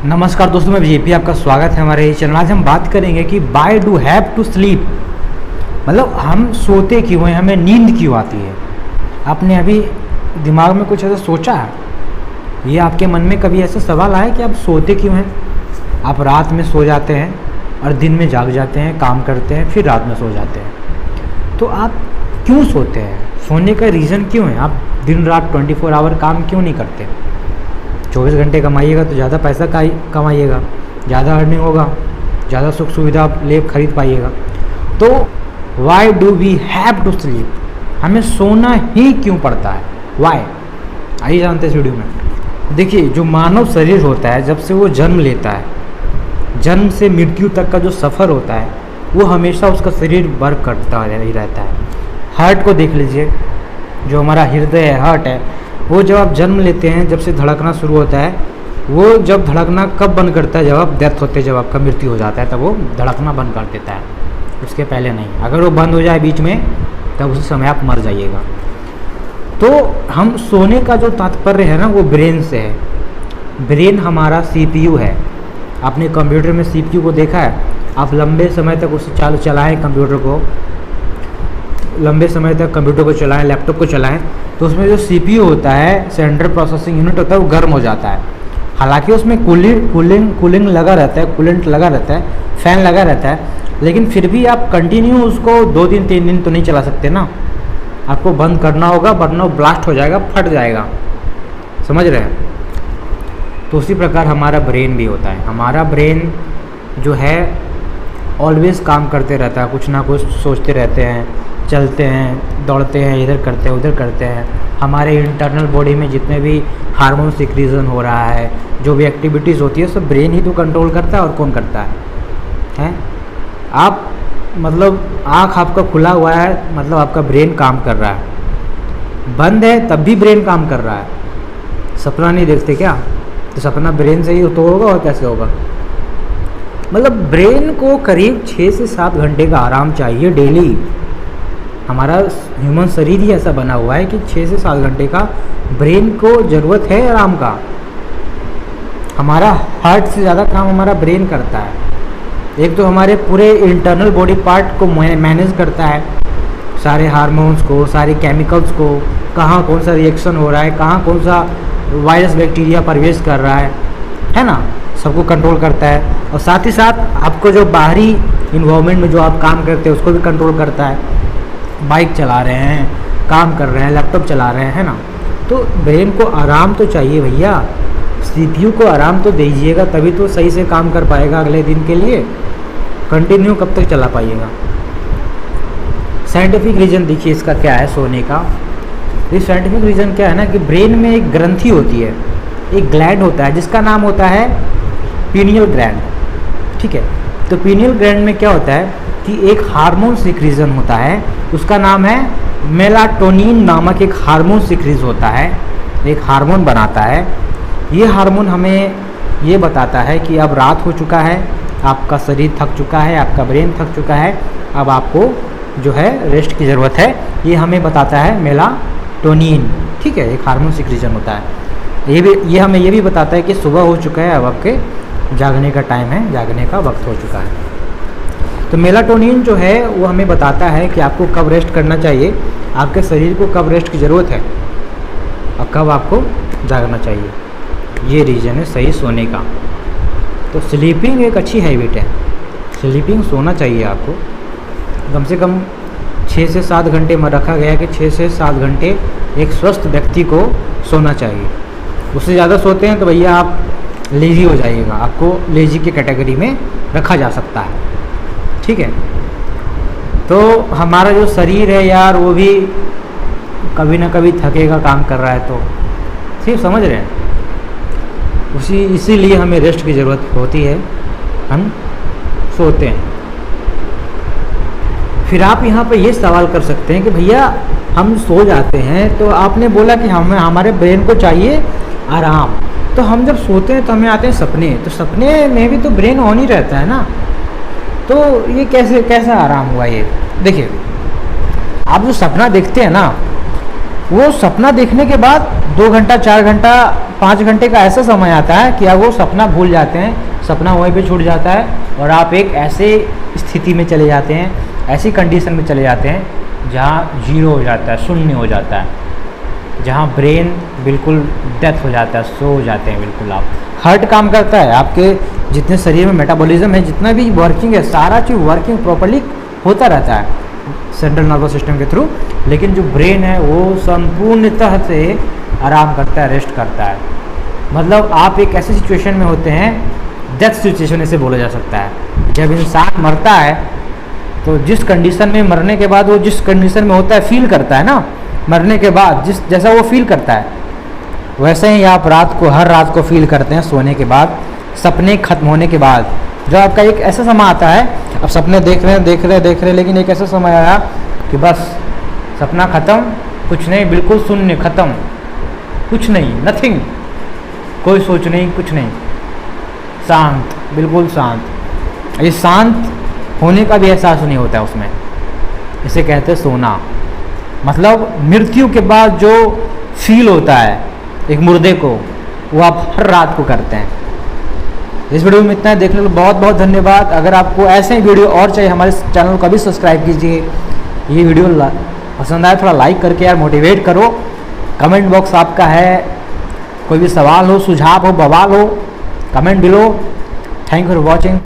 नमस्कार दोस्तों, मैं जेपी, आपका स्वागत है हमारे चैनल। आज हम बात करेंगे कि why do have to sleep, मतलब हम सोते क्यों हैं, हमें नींद क्यों आती है। आपने अभी दिमाग में कुछ ऐसा सोचा है? ये आपके मन में कभी ऐसा सवाल आया कि आप सोते क्यों हैं? आप रात में सो जाते हैं और दिन में जाग जाते हैं, काम करते हैं, फिर रात में सो जाते हैं। तो आप क्यों सोते हैं? सोने का रीज़न क्यों है? आप दिन रात 24 आवर काम क्यों नहीं करते? 24 घंटे कमाइएगा तो ज़्यादा पैसा कमाइएगा, ज़्यादा अर्निंग होगा, ज़्यादा सुख सुविधा आप ले खरीद पाइएगा। तो why do we have to sleep, हमें सोना ही क्यों पड़ता है? वाई, आइए जानते हैं इस वीडियो में। देखिए, जो मानव शरीर होता है, जब से वो जन्म लेता है, जन्म से मृत्यु तक का जो सफ़र होता है, वो हमेशा उसका शरीर वर्क करता ही रहता है। हार्ट को देख लीजिए, जो हमारा हृदय है, हार्ट है, वो जब आप जन्म लेते हैं, जब से धड़कना शुरू होता है, वो जब धड़कना कब बंद करता है? जब आप डेथ होते हैं, जब आपका मृत्यु हो जाता है, तब वो धड़कना बंद कर देता है, उसके पहले नहीं। अगर वो बंद हो जाए बीच में, तब उसी समय आप मर जाइएगा। तो हम सोने का जो तात्पर्य है ना, वो ब्रेन से है। ब्रेन हमारा CPU है। आपने कंप्यूटर में CPU को देखा है? आप लंबे समय तक उसे चलाएँ कंप्यूटर को, लंबे समय तक कंप्यूटर को चलाएं, लैपटॉप को चलाएं, तो उसमें जो CPU होता है, सेंट्रल प्रोसेसिंग यूनिट होता है, वो गर्म हो जाता है। हालांकि उसमें कूलिंग लगा रहता है, कूलेंट लगा रहता है, फ़ैन लगा रहता है, लेकिन फिर भी आप कंटिन्यू उसको 2-3 दिन तो नहीं चला सकते ना। आपको बंद करना होगा, वरना ब्लास्ट हो जाएगा, फट जाएगा। समझ रहे हैं? तो उसी प्रकार हमारा ब्रेन भी होता है। हमारा ब्रेन जो है ऑलवेज काम करते रहता है, कुछ ना कुछ सोचते रहते हैं, चलते हैं, दौड़ते हैं, इधर करते हैं, उधर करते हैं। हमारे इंटरनल बॉडी में जितने भी हार्मोन सिक्रीजन हो रहा है, जो भी एक्टिविटीज़ होती है, सब ब्रेन ही तो कंट्रोल करता है। और कौन करता है? आप मतलब आँख आपका खुला हुआ है, मतलब आपका ब्रेन काम कर रहा है। बंद है तब भी ब्रेन काम कर रहा है। सपना नहीं देखते क्या? तो सपना ब्रेन से ही तो होगा, और कैसे होगा? मतलब ब्रेन को करीब 6 से 7 घंटे का आराम चाहिए डेली। हमारा ह्यूमन शरीर ही ऐसा बना हुआ है कि 6 से 7 घंटे का ब्रेन को ज़रूरत है आराम का। हमारा हार्ट से ज़्यादा काम हमारा ब्रेन करता है। एक तो हमारे पूरे इंटरनल बॉडी पार्ट को मैनेज करता है, सारे हार्मोन्स को, सारे केमिकल्स को, कहाँ कौन सा रिएक्शन हो रहा है, कहाँ कौन सा वायरस बैक्टीरिया प्रवेश कर रहा है ना, सबको कंट्रोल करता है। और साथ ही साथ आपको जो बाहरी इन्वायरमेंट में जो आप काम करते हैं, उसको भी कंट्रोल करता है। बाइक चला रहे हैं, काम कर रहे हैं, लैपटॉप चला रहे हैं, है ना। तो ब्रेन को आराम तो चाहिए भैया। CPU को आराम तो दीजिएगा, तभी तो सही से काम कर पाएगा अगले दिन के लिए। कंटिन्यू कब तक चला पाइएगा? साइंटिफिक रीज़न देखिए इसका क्या है सोने का। ये साइंटिफिक रीज़न क्या है ना, कि ब्रेन में एक ग्रंथि होती है, एक ग्लैंड होता है, जिसका नाम होता है पीनियल ग्लैंड। ठीक है? तो पीनियल ग्लैंड में क्या होता है कि एक हार्मोन सिक्रीजन होता है, उसका नाम है मेलाटोनिन नामक एक हार्मोन सिक्रीज होता है, एक हार्मोन बनाता है। ये हार्मोन हमें ये बताता है कि अब रात हो चुका है, आपका शरीर थक चुका है, आपका ब्रेन थक चुका है, अब आपको जो है रेस्ट की ज़रूरत है। ये हमें बताता है मेलाटोनिन। ठीक है? एक हार्मोन सिक्रीजन होता है। ये हमें ये भी बताता है कि सुबह हो चुका है, अब आपके जागने का टाइम है, जागने का वक्त हो चुका है। तो मेलाटोनिन जो है वो हमें बताता है कि आपको कब रेस्ट करना चाहिए, आपके शरीर को कब रेस्ट की ज़रूरत है, और कब आपको जागना चाहिए। ये रीज़न है सही सोने का। तो स्लीपिंग एक अच्छी हैबिट है। स्लीपिंग सोना चाहिए आपको। कम से कम 6 से 7 घंटे में रखा गया कि 6 से 7 घंटे एक स्वस्थ व्यक्ति को सोना चाहिए। उससे ज़्यादा सोते हैं तो भैया आप लेज़ी हो जाइएगा, आपको लेज़ी की कैटेगरी में रखा जा सकता है। ठीक है? तो हमारा जो शरीर है यार, वो भी कभी ना कभी थकेगा, काम कर रहा है तो। ठीक समझ रहे हैं? इसीलिए हमें रेस्ट की ज़रूरत होती है, हम सोते हैं। फिर आप यहाँ पे ये सवाल कर सकते हैं कि भैया हम सो जाते हैं, तो आपने बोला कि हमारे ब्रेन को चाहिए आराम, तो हम जब सोते हैं तो हमें आते हैं सपने, तो सपने में भी तो ब्रेन ऑन ही रहता है ना। तो ये कैसा आराम हुआ? ये देखिए, आप जो सपना देखते हैं ना, वो सपना देखने के बाद 2 घंटा, 4 घंटा, 5 घंटे का ऐसा समय आता है कि अब वो सपना भूल जाते हैं, सपना वहीं पे छूट जाता है और आप एक ऐसे स्थिति में चले जाते हैं, ऐसी कंडीशन में चले जाते हैं जहाँ जीरो हो जाता है, शून्य हो जाता है, जहाँ ब्रेन बिल्कुल डेथ हो जाता है, सो हो जाते हैं बिल्कुल आप। हार्ट काम करता है, आपके जितने शरीर में मेटाबॉलिज्म है, जितना भी वर्किंग है, सारा चीज़ वर्किंग प्रॉपर्ली होता रहता है सेंट्रल नर्वस सिस्टम के थ्रू, लेकिन जो ब्रेन है वो संपूर्णतः से आराम करता है, रेस्ट करता है। मतलब आप एक ऐसे सिचुएशन में होते हैं, डेथ सिचुएशन इसे बोला जा सकता है। जब इंसान मरता है तो जिस कंडीशन में मरने के बाद वो जिस कंडीशन में होता है, फील करता है ना, मरने के बाद जिस जैसा वो फील करता है, वैसे ही आप रात को, हर रात को फील करते हैं सोने के बाद, सपने खत्म होने के बाद। जो आपका एक ऐसा समय आता है, अब सपने देख रहे हैं, लेकिन एक ऐसा समय आया कि बस सपना ख़त्म, कुछ नहीं, बिल्कुल शून्य, ख़त्म, कुछ नहीं, नथिंग, कोई सोच नहीं, कुछ नहीं, शांत, बिल्कुल शांत। ये शांत होने का भी एहसास नहीं होता है उसमें, इसे कहते हैं सोना। मतलब मृत्यु के बाद जो फील होता है एक मुर्दे को, वो आप हर रात को करते हैं। इस वीडियो में इतना है, देखने के लिए बहुत बहुत धन्यवाद। अगर आपको ऐसे ही वीडियो और चाहिए, हमारे चैनल को भी सब्सक्राइब कीजिए। ये वीडियो पसंद आए थोड़ा लाइक करके यार मोटिवेट करो। कमेंट बॉक्स आपका है, कोई भी सवाल हो, सुझाव हो, बवाल हो, comment below. Thank you for watching.